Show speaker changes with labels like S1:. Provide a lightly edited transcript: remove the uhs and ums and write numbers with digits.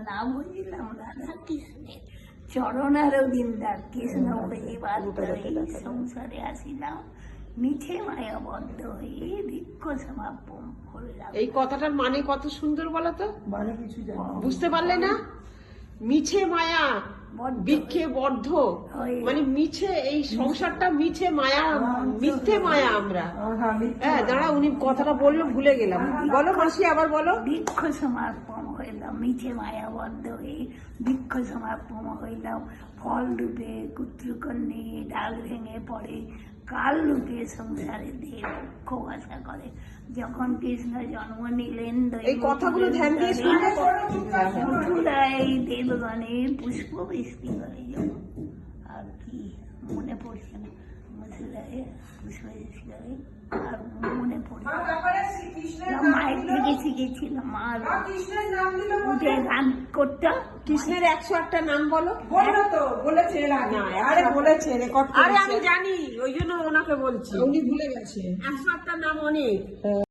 S1: না বুঝলাম রাধা কৃষ্ণের চরণারও দিনদার কৃষ্ণ হয়ে বাধ্য হয়ে সংসারে আসিলাম, মিছে মায়াবদ্ধ হয়ে বৃক্ষ সমাপন করলাম।
S2: এই কথাটার মানে কত সুন্দর বলো তো,
S3: মানে কিছু জানি না।
S2: বুঝতে পারলে না? মিছে মায়া বৃক্ষে বদ্ধ, মানে মিছে, এই সংসারটা মিছে মায়া, মিথ্যে মায়া আমরা। হ্যাঁ দাঁড়া, উনি কথাটা বললো ভুলে গেলাম, বলো মাসি আবার বলো।
S1: বৃক্ষ সমাপন হইলাম, মিছে মায়াবদ্ধ হয়ে বৃক্ষ সমাপন হইলাম, ফল রূপে কুত্রকন্যে ডাল ভেঙে পড়ে, কাল রূপে সংসারে দেহ পক্ষ ভাষা করে। যখন কৃষ্ণ জন্ম নিলেন
S2: এই কথাগুলো ধ্যান দিয়ে শুনলে
S1: মথুরায় দেবগণে পুষ্প বৃষ্টি করে, আর কি মনে পড়ছে না, মথুরায় পুষ্প বৃষ্টি করে আর মনে পড়ছে মায়ের থেকে শিখেছিলাম। আর উঠে গান করতো,
S2: কৃষ্ণের 101টা নাম বলো।
S3: বললো তো, বলেছে এর আগে। আরে বলেছে, রেকর্ড
S2: আরে আমি জানি, ওই জন্য ওনাকে বলছি,
S3: উনি ভুলে গেছে।
S2: 101টা নাম অনেক।